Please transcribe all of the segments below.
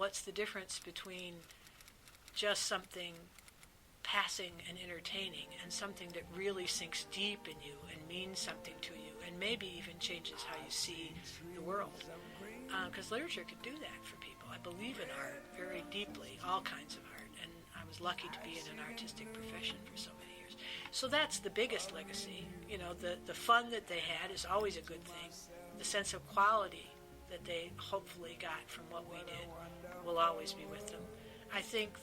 what's the difference between just something passing and entertaining and something that really sinks deep in you and means something to you and maybe even changes how you see the world. Because literature could do that for people. I believe in art very deeply, all kinds of art, and I was lucky to be in an artistic profession for so many years. So that's the biggest legacy. The fun that they had is always a good thing. The sense of quality that they hopefully got from what we did will always be with them. I think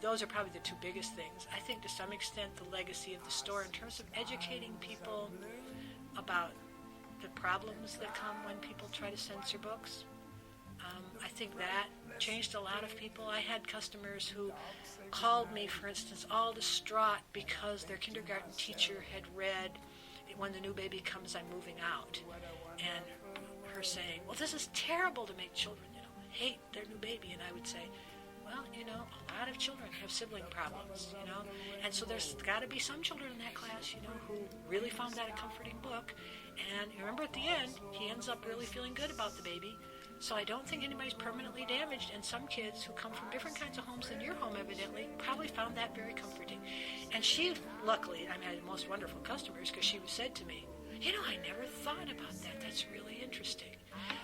those are probably the two biggest things. I think to some extent the legacy of the store in terms of educating people about the problems that come when people try to censor books. I think that changed a lot of people. I had customers who called me, for instance, all distraught because their kindergarten teacher had read "When the New Baby Comes, I'm Moving Out," and her saying, "Well, this is terrible to make children, hate their new baby." And I would say, well, a lot of children have sibling problems, and so there's got to be some children in that class, who really found that a comforting book. And remember, at the end, he ends up really feeling good about the baby. So I don't think anybody's permanently damaged, and some kids who come from different kinds of homes than your home, evidently, probably found that very comforting. And she, luckily, I had the most wonderful customers, because she said to me, I never thought about that. That's really interesting.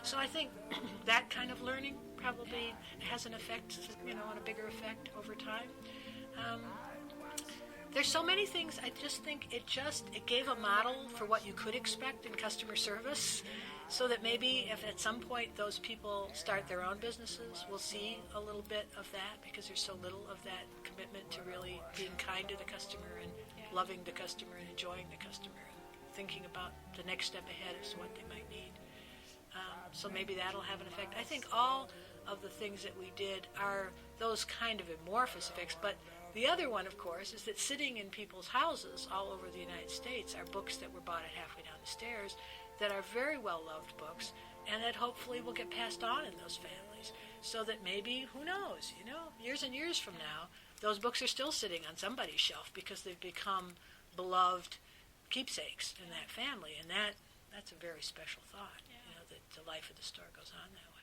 So I think that kind of learning probably has an effect, on a bigger effect over time. There's so many things. I just think it gave a model for what you could expect in customer service, so that maybe if at some point those people start their own businesses, we'll see a little bit of that, because there's so little of that commitment to really being kind to the customer and loving the customer and enjoying the customer and thinking about the next step ahead as to what they might need. So maybe that'll have an effect. I think all of the things that we did are those kind of amorphous effects. But the other one, of course, is that sitting in people's houses all over the United States are books that were bought at halfway down the stairs that are very well-loved books, and that hopefully will get passed on in those families. So that maybe, who knows, years and years from now, those books are still sitting on somebody's shelf because they've become beloved keepsakes in that family. And that's a very special thought, that the life of the store goes on that way.